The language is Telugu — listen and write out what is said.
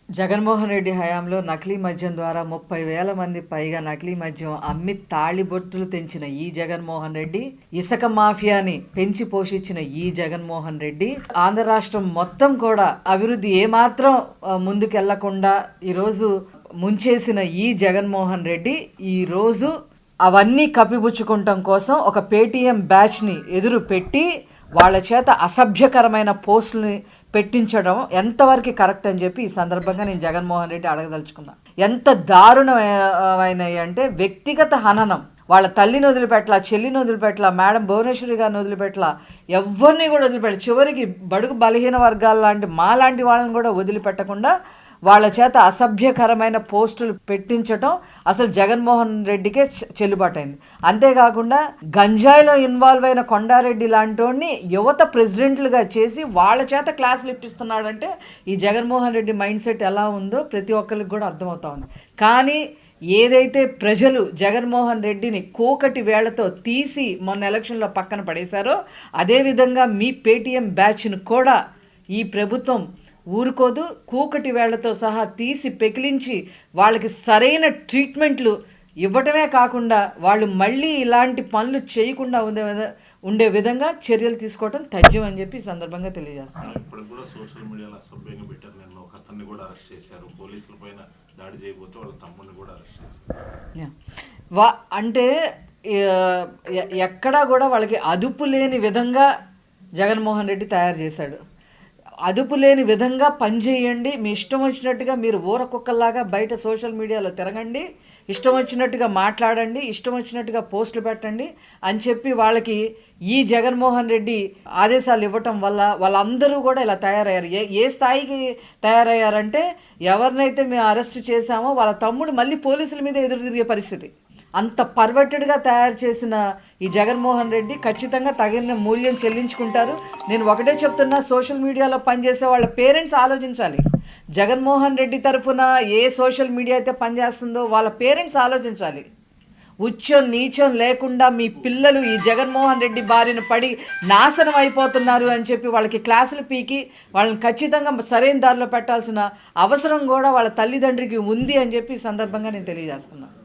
జగన్మోహన్ రెడ్డి హయాంలో నకిలీ మద్యం ద్వారా 30,000 మంది పైగా నకిలీ మద్యం అమ్మి తాళిబొట్టులు తెంచిన ఈ జగన్మోహన్ రెడ్డి, ఇసుక మాఫియాని పెంచి పోషించిన ఈ జగన్మోహన్ రెడ్డి, ఆంధ్ర రాష్ట్రం మొత్తం కూడా అభివృద్ధి ఏమాత్రం ముందుకెళ్లకుండా ఈరోజు ముంచేసిన ఈ జగన్మోహన్ రెడ్డి ఈరోజు అవన్నీ కప్పిపుచ్చుకుంటాం కోసం ఒక పేటీఎం బ్యాచ్ని ఎదురు పెట్టి వాళ్ళ చేత అసభ్యకరమైన పోస్టుల్ని పెట్టించడం ఎంతవరకు కరెక్ట్ అని చెప్పి ఈ సందర్భంగా నేను జగన్మోహన్ రెడ్డి అడగదలుచుకున్నా. ఎంత దారుణమైనవి అంటే వ్యక్తిగత హననం. వాళ్ళ తల్లిని వదిలిపెట్టలా, చెల్లిని వదిలిపెట్టలా, మేడం భువనేశ్వరి గారిని వదిలిపెట్టలా, ఎవరిని కూడా వదిలిపెట్ట, చివరికి బడుగు బలహీన వర్గాల లాంటి మాలాంటి వాళ్ళని కూడా వదిలిపెట్టకుండా వాళ్ళ చేత అసభ్యకరమైన పోస్టులు పెట్టించటం అసలు జగన్మోహన్ రెడ్డికే చెల్లుబాటైంది. అంతేకాకుండా గంజాయిలో ఇన్వాల్వ్ అయిన కొండారెడ్డి లాంటి యువత ప్రెసిడెంట్లుగా చేసి వాళ్ళ చేత క్లాసులు ఇప్పిస్తున్నాడంటే ఈ జగన్మోహన్ రెడ్డి మైండ్ సెట్ ఎలా ఉందో ప్రతి ఒక్కరికి కూడా అర్థమవుతా ఉంది. కానీ ఏదైతే ప్రజలు జగన్మోహన్ రెడ్డిని కూకటి వేళ్లతో తీసి మొన్న ఎలక్షన్లో పక్కన పడేశారో అదేవిధంగా మీ పేటీఎం బ్యాచ్ను కూడా ఈ ప్రభుత్వం ఊరుకోదు. కూకటి వేళ్లతో సహా తీసి పెకిలించి వాళ్ళకి సరైన ట్రీట్మెంట్లు ఇవ్వటమే కాకుండా వాళ్ళు మళ్ళీ ఇలాంటి పనులు చేయకుండా ఉండే విధంగా చర్యలు తీసుకోవడం తథ్యం అని చెప్పి ఈ సందర్భంగా తెలియజేస్తాను. ఇప్పుడు కూడా సోషల్ మీడియాలో అసభ్యంగా పెట్టారు. నేను ఒక అతన్ని కూడా అరెస్ట్ చేశారు. పోలీసుల పైన దాడి చేయబోతే వాళ్ళ తమ్ముడిని కూడా అరెస్ట్ చేశారు. అంటే ఎక్కడా కూడా వాళ్ళకి అదుపు లేని విధంగా జగన్మోహన్ రెడ్డి తయారు చేశాడు. అదుపు లేని విధంగా పనిచేయండి, మీ ఇష్టం వచ్చినట్టుగా మీరు ఊరకుక్కల్లాగా బయట సోషల్ మీడియాలో తిరగండి, ఇష్టం వచ్చినట్టుగా మాట్లాడండి, ఇష్టం వచ్చినట్టుగా పోస్టులు పెట్టండి అని చెప్పి వాళ్ళకి ఈ జగన్మోహన్ రెడ్డి ఆదేశాలు ఇవ్వటం వల్ల వాళ్ళందరూ కూడా ఇలా తయారయ్యారు. ఏ స్థాయికి తయారయ్యారంటే ఎవరినైతే మేము అరెస్ట్ చేశామో వాళ్ళ తమ్ముడు మళ్ళీ పోలీసుల మీద ఎదురు తిరిగే పరిస్థితి. అంత పర్వర్టెడ్గా తయారు చేసిన ఈ జగన్మోహన్ రెడ్డి ఖచ్చితంగా తగిన మూల్యం చెల్లించుకుంటారు. నేను ఒకటే చెప్తున్నా, సోషల్ మీడియాలో పనిచేసే వాళ్ళ పేరెంట్స్ ఆలోచించాలి. జగన్మోహన్ రెడ్డి తరఫున ఏ సోషల్ మీడియా అయితే పనిచేస్తుందో వాళ్ళ పేరెంట్స్ ఆలోచించాలి. ఉచ్చం నీచం లేకుండా మీ పిల్లలు ఈ జగన్మోహన్ రెడ్డి బారిన పడి నాశనం అయిపోతున్నారు అని చెప్పి వాళ్ళకి క్లాసులు పీకి వాళ్ళని ఖచ్చితంగా సరైన దారిలో పెట్టాల్సిన అవసరం కూడా వాళ్ళ తల్లిదండ్రికి ఉంది అని చెప్పి ఈ సందర్భంగా నేను తెలియజేస్తున్నాను.